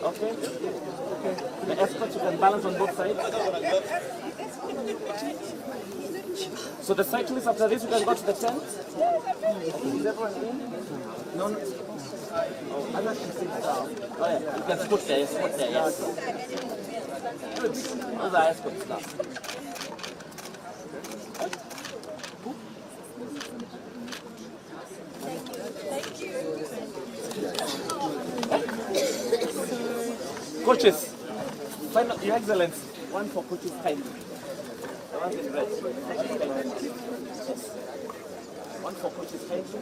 Okay. Okay. The escort, you can balance on both sides. So the cyclists, after this, you can go to the tent. Is everyone in? No, no. Oh, I'm not sitting down. Oh, yeah. You can put there, yes, put there, yes. Good. Those are escort stuff. Coaches, final, Your Excellency, one for coaches kindly. The one in red. Yes. One for coaches kindly.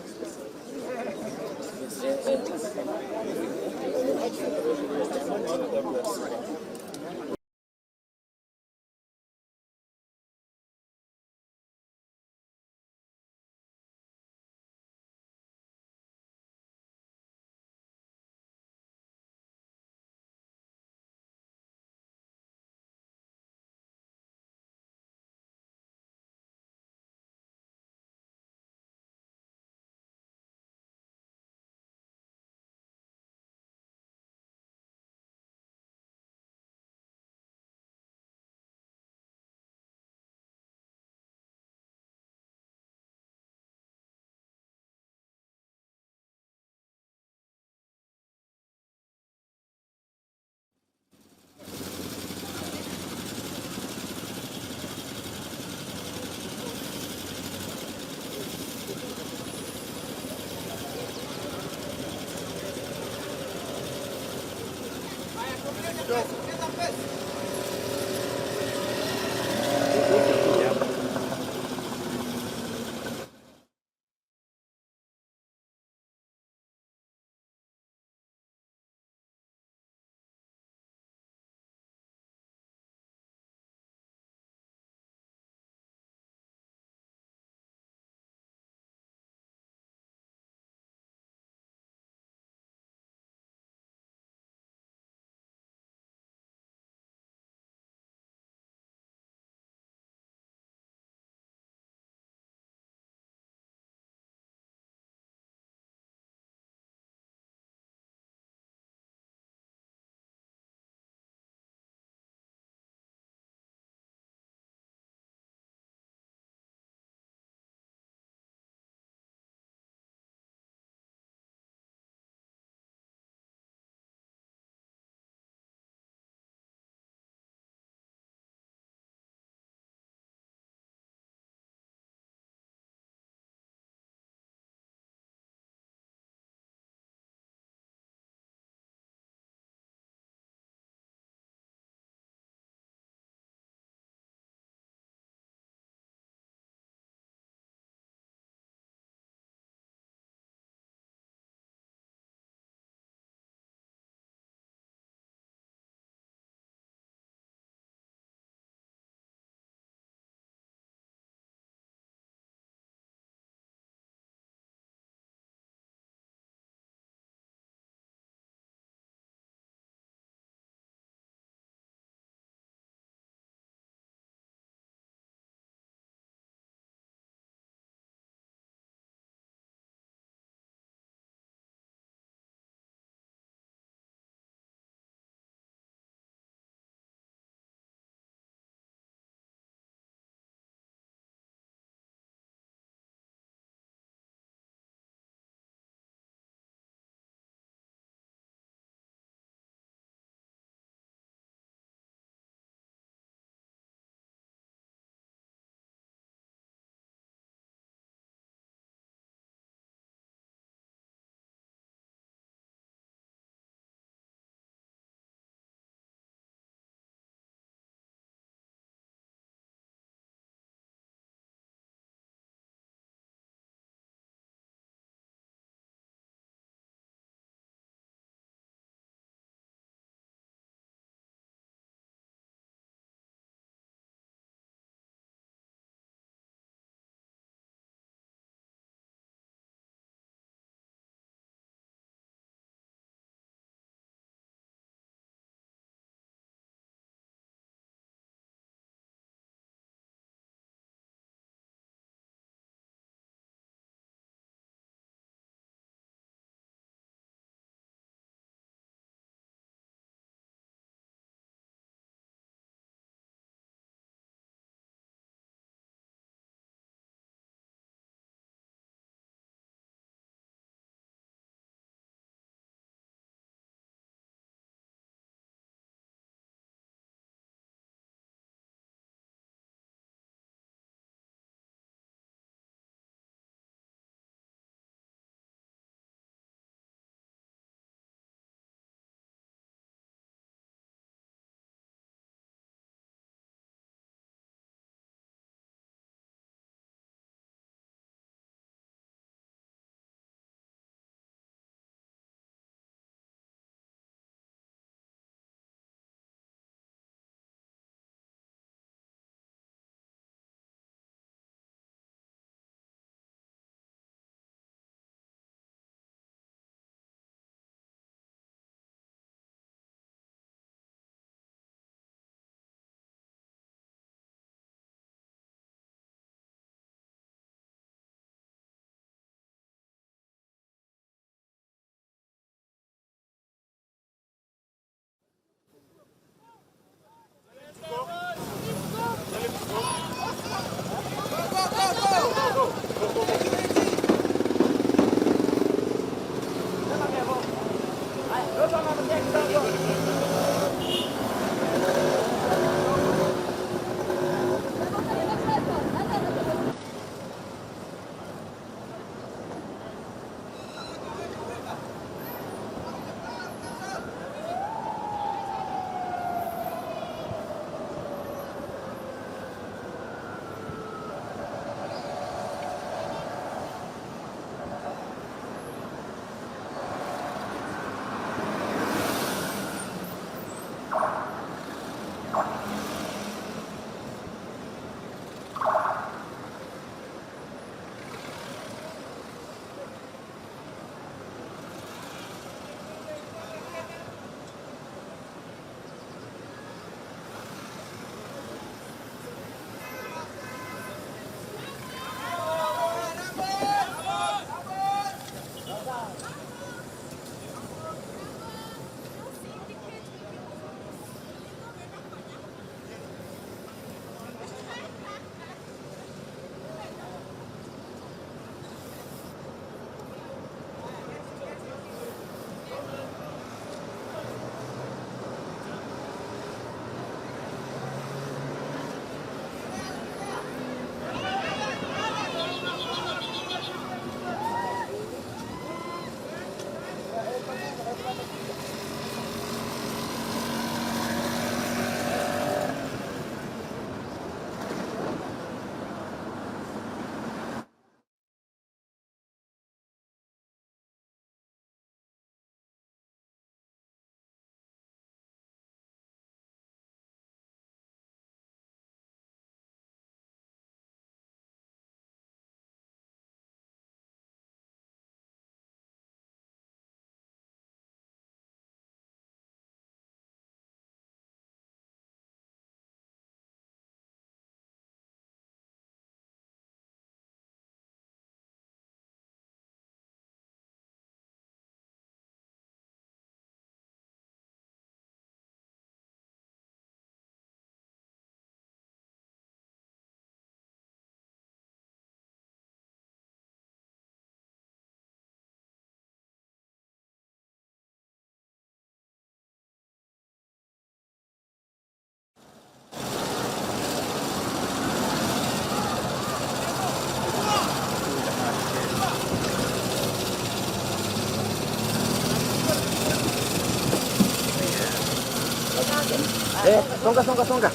Songa, songa, songa.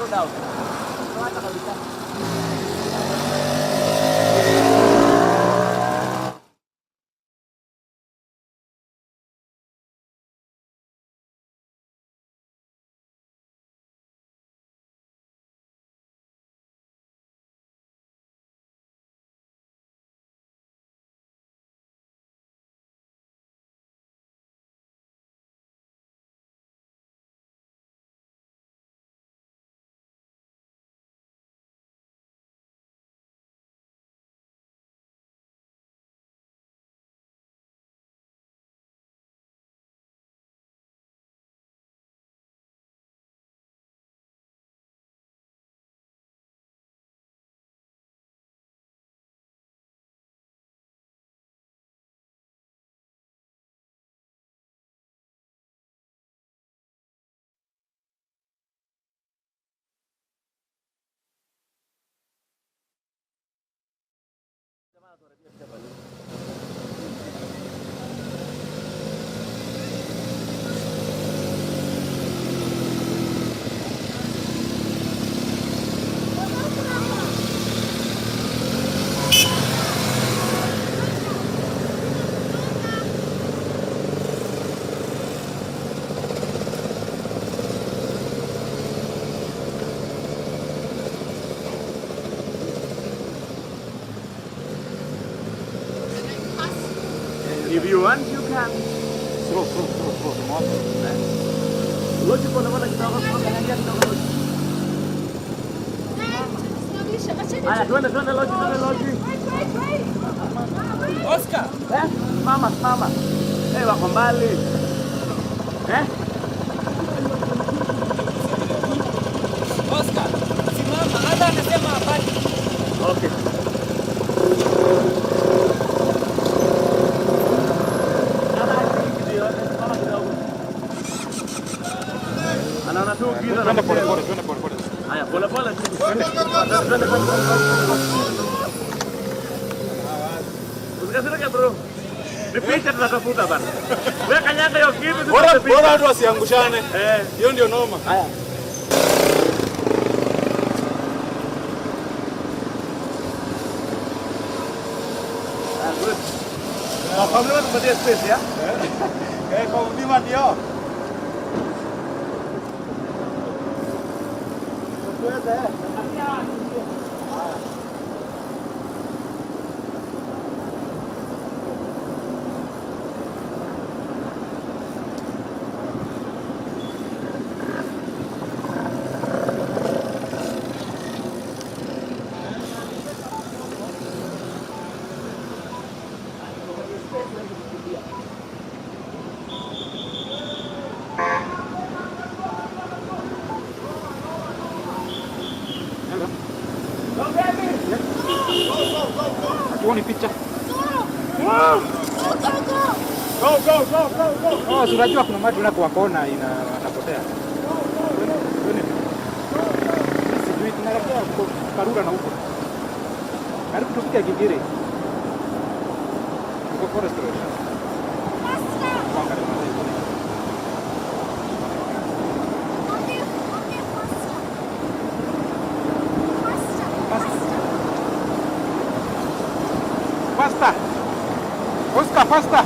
Daw. Kumata kabisa. If you want, you can. Throw the motor. Loji po naman nagtawag ko kanya kita loji. Aya, twende loji. Oscar. Mama. Wako mbali. Oscar, simama. Hata anasema hapana. Okay. Anaona tu giza na Twende pole. Haya, pole. Usikasirike bro. Repeat tunatafuta bana. Wewe kanyaga hiyo kitu. Bora watu wasiangushane. Hiyo ndio noma. Haya. Good. Kwa mlima tupatie space ya? Kwa mlima ndio. Tuone picha. Go, go, go, go, go. Oh, unajua kuna maji unako kwa kona atapotea. Sijui tunaelekea Karura na huko. Karibu tufike Gigiri. Uko forest road. Faster. Oscar, faster.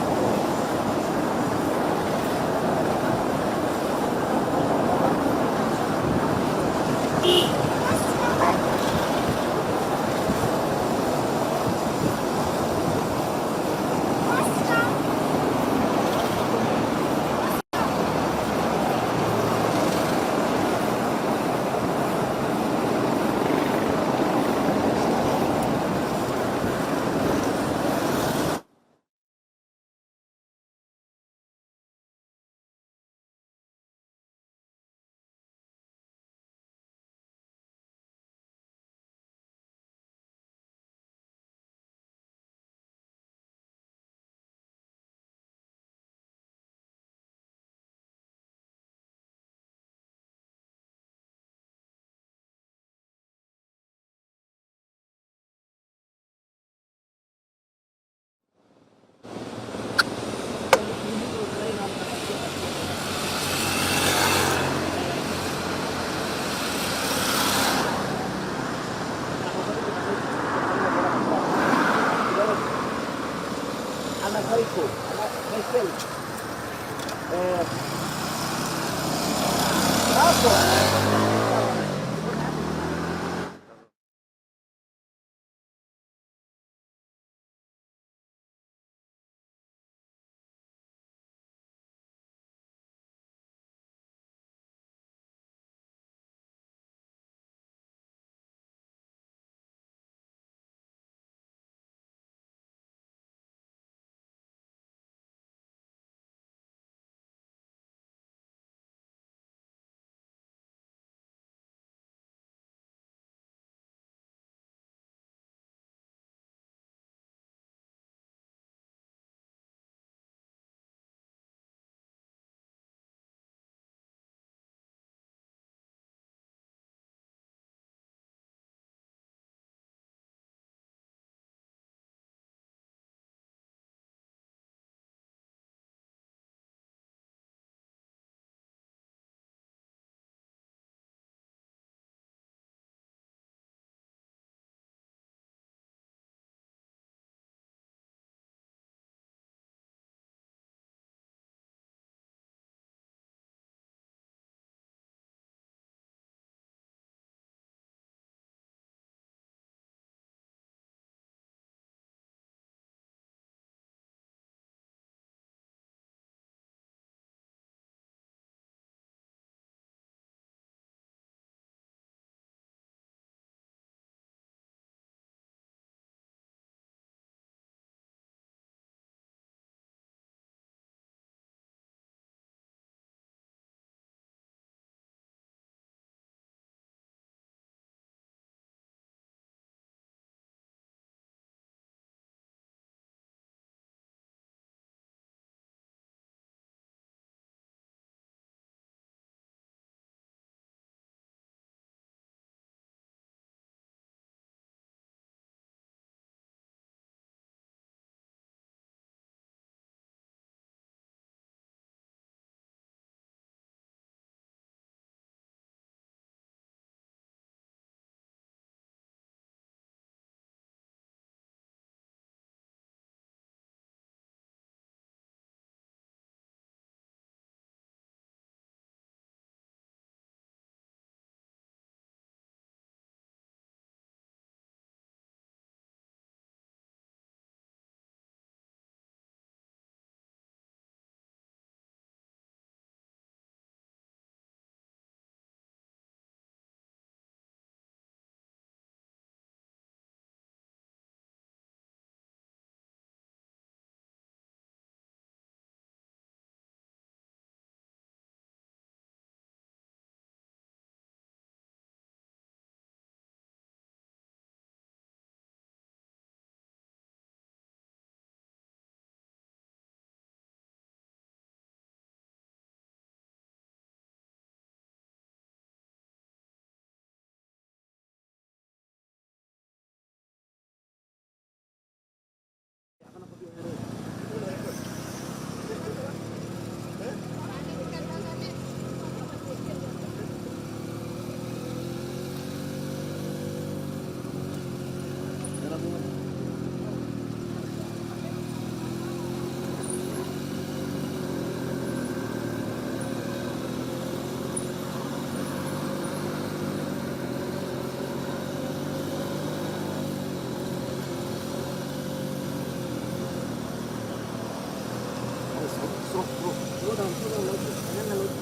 Slow down, Logi. Kanyanga Logi.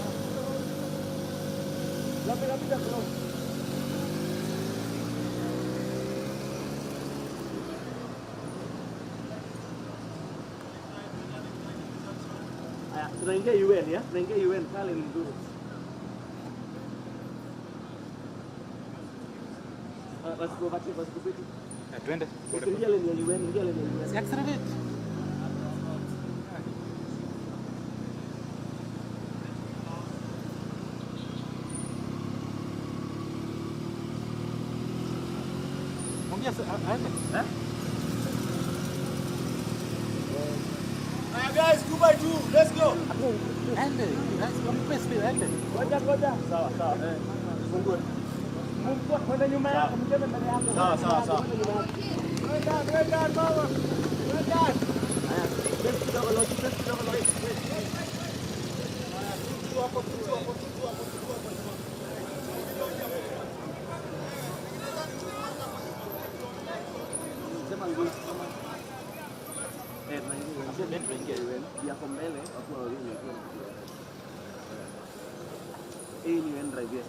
Lapita slow. Aya, tunaingia UN ya? Tunaingia UN pale ni nzuri. Basi kupiti. Twende. Ingia leni ya UN, ingia leni ya UN. Si accelerate. Mwambia aende. Guys, 2 by 2. Let's go. Aende. Mpe speed aende. Ngoja. Sawa. Fungue. Mungu kwenda nyuma yako, mteme mbele yako. Sawa. Kwenda baba. Kwenda. Haya, best kidogo Logi. Sema ngoni. Tunaingia UN. Yako mbele wakiwa wawili. Hii ni UN drive yes.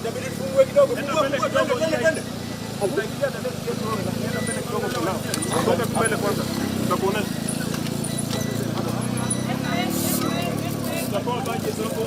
Itabidi tufungue kidogo. Twende. Utaingia tena kidogo. Nenda mbele kidogo kwa nao. Ngoja mbele kwanza. Tutakuonesha. Tutakuwa baje soko.